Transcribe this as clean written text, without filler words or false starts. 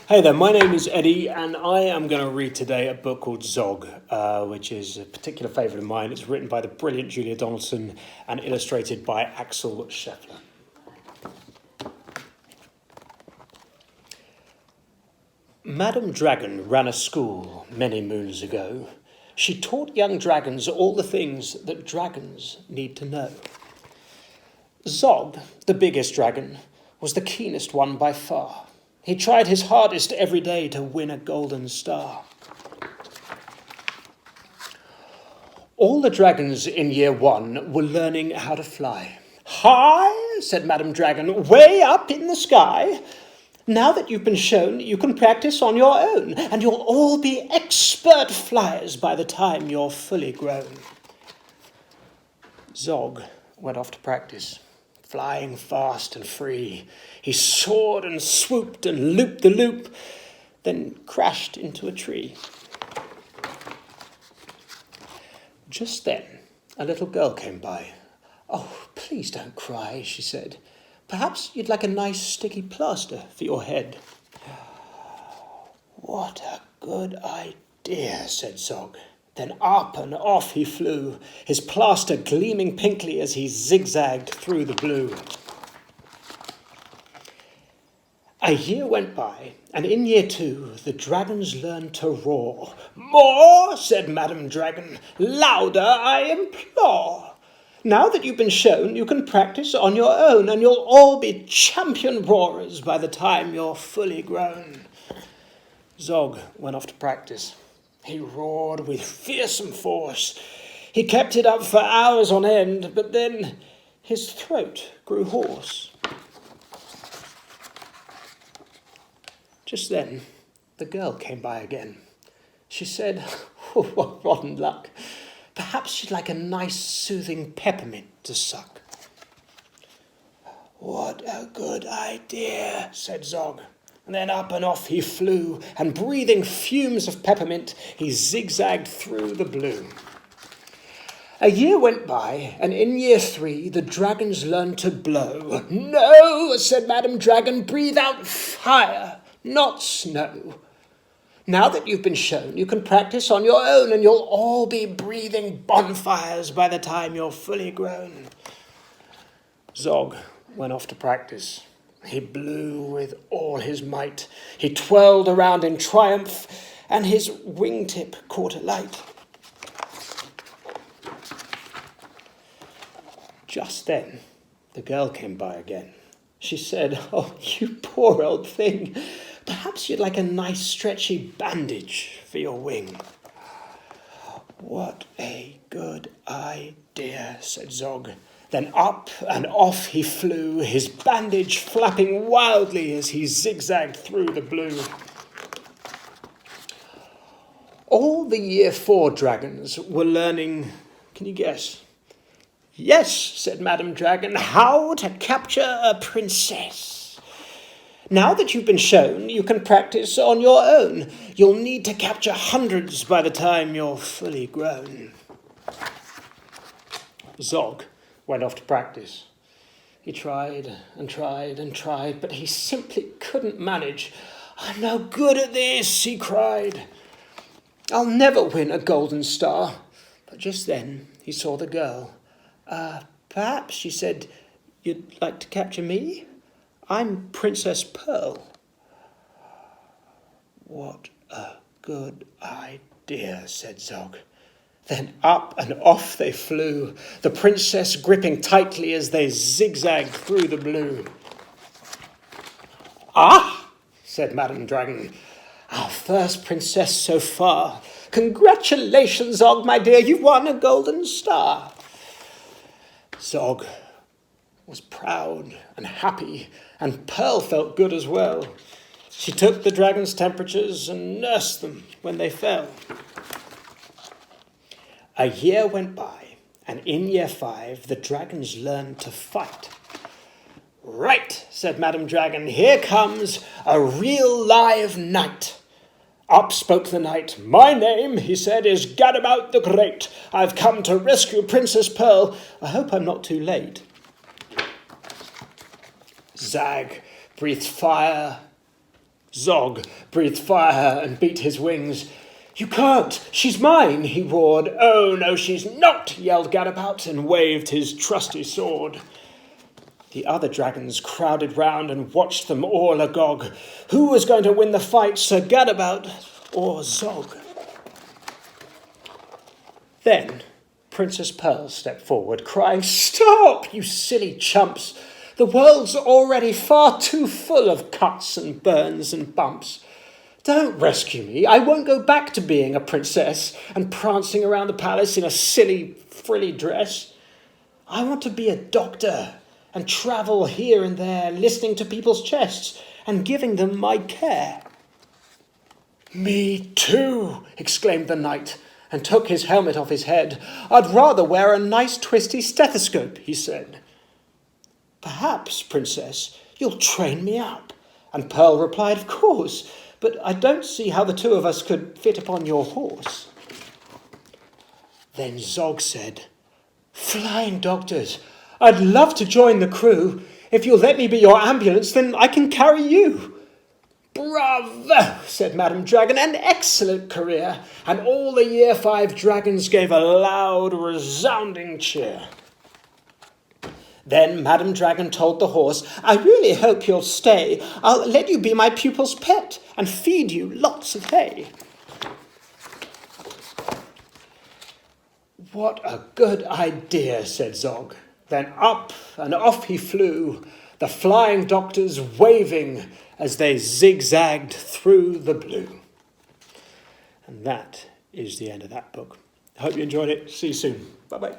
Hey there, my name is Eddie, and I am going to read today a book called Zog, which is a particular favourite of mine. It's written by the brilliant Julia Donaldson and illustrated by Axel Scheffler. Madam Dragon ran a school many moons ago. She taught young dragons all the things that dragons need to know. Zog, the biggest dragon, was the keenest one by far. He tried his hardest every day to win a golden star. All the dragons in year one were learning how to fly. "Hi," said Madam Dragon, "way up in the sky. Now that you've been shown, you can practice on your own, and you'll all be expert flyers by the time you're fully grown." Zog went off to practice, flying fast and free. He soared and swooped and looped the loop, then crashed into a tree. Just then, a little girl came by. "Oh, please don't cry," she said. "Perhaps you'd like a nice sticky plaster for your head." "What a good idea," said Zog. Then up and off he flew, his plaster gleaming pinkly as he zigzagged through the blue. A year went by, and in year two, the dragons learned to roar. "More," said Madam Dragon, "louder I implore. Now that you've been shown, you can practice on your own, and you'll all be champion roarers by the time you're fully grown." Zog went off to practice. He roared with fearsome force. He kept it up for hours on end, but then his throat grew hoarse. Just then, the girl came by again. She said, "Oh, what rotten luck. Perhaps you'd like a nice soothing peppermint to suck." "What a good idea," said Zog. And then up and off he flew, and breathing fumes of peppermint, he zigzagged through the blue. A year went by, and in year three, the dragons learned to blow. "No," said Madam Dragon, "breathe out fire, not snow. Now that you've been shown, you can practice on your own, and you'll all be breathing bonfires by the time you're fully grown." Zog went off to practice. He blew with all his might. He twirled around in triumph, and his wingtip caught alight. Just then, the girl came by again. She said, "Oh, you poor old thing. Perhaps you'd like a nice stretchy bandage for your wing." "What a good idea," said Zog. Then up and off he flew, his bandage flapping wildly as he zigzagged through the blue. All the year four dragons were learning, can you guess? "Yes," said Madam Dragon, "how to capture a princess. Now that you've been shown, you can practice on your own. You'll need to capture hundreds by the time you're fully grown." Zog went off to practice. He tried and tried and tried, but he simply couldn't manage. "I'm no good at this," he cried. "I'll never win a golden star." But just then he saw the girl. Perhaps," she said, "you'd like to capture me? I'm Princess Pearl." "What a good idea," said Zog. Then up and off they flew, the princess gripping tightly as they zigzagged through the blue. "Ah," said Madam Dragon, "our first princess so far. Congratulations, Zog, my dear, you've won a golden star." Zog was proud and happy, and Pearl felt good as well. She took the dragon's temperatures and nursed them when they fell. A year went by, and in year five, the dragons learned to fight. "Right," said Madam Dragon, "here comes a real live knight." Up spoke the knight. "My name," he said, "is Gadabout the Great. I've come to rescue Princess Pearl. I hope I'm not too late." Zag breathed fire Zog breathed fire and beat his wings. "You can't! She's mine!" he roared. "Oh, no, she's not!" yelled Gadabout and waved his trusty sword. The other dragons crowded round and watched them all agog. Who was going to win the fight, Sir Gadabout or Zog? Then Princess Pearl stepped forward, crying, "Stop, you silly chumps! The world's already far too full of cuts and burns and bumps. Don't rescue me. I won't go back to being a princess and prancing around the palace in a silly, frilly dress. I want to be a doctor and travel here and there, listening to people's chests and giving them my care." "Me too," exclaimed the knight, and took his helmet off his head. "I'd rather wear a nice twisty stethoscope," he said. "Perhaps, Princess, you'll train me up." And Pearl replied, "Of course, but I don't see how the two of us could fit upon your horse." Then Zog said, "Flying doctors, I'd love to join the crew. If you'll let me be your ambulance, then I can carry you." "Bravo," said Madam Dragon, "an excellent career." And all the Year 5 dragons gave a loud, resounding cheer. Then Madam Dragon told the horse, "I really hope you'll stay. I'll let you be my pupil's pet and feed you lots of hay." "What a good idea," said Zog. Then up and off he flew, the flying doctors waving as they zigzagged through the blue. And that is the end of that book. I hope you enjoyed it. See you soon. Bye-bye.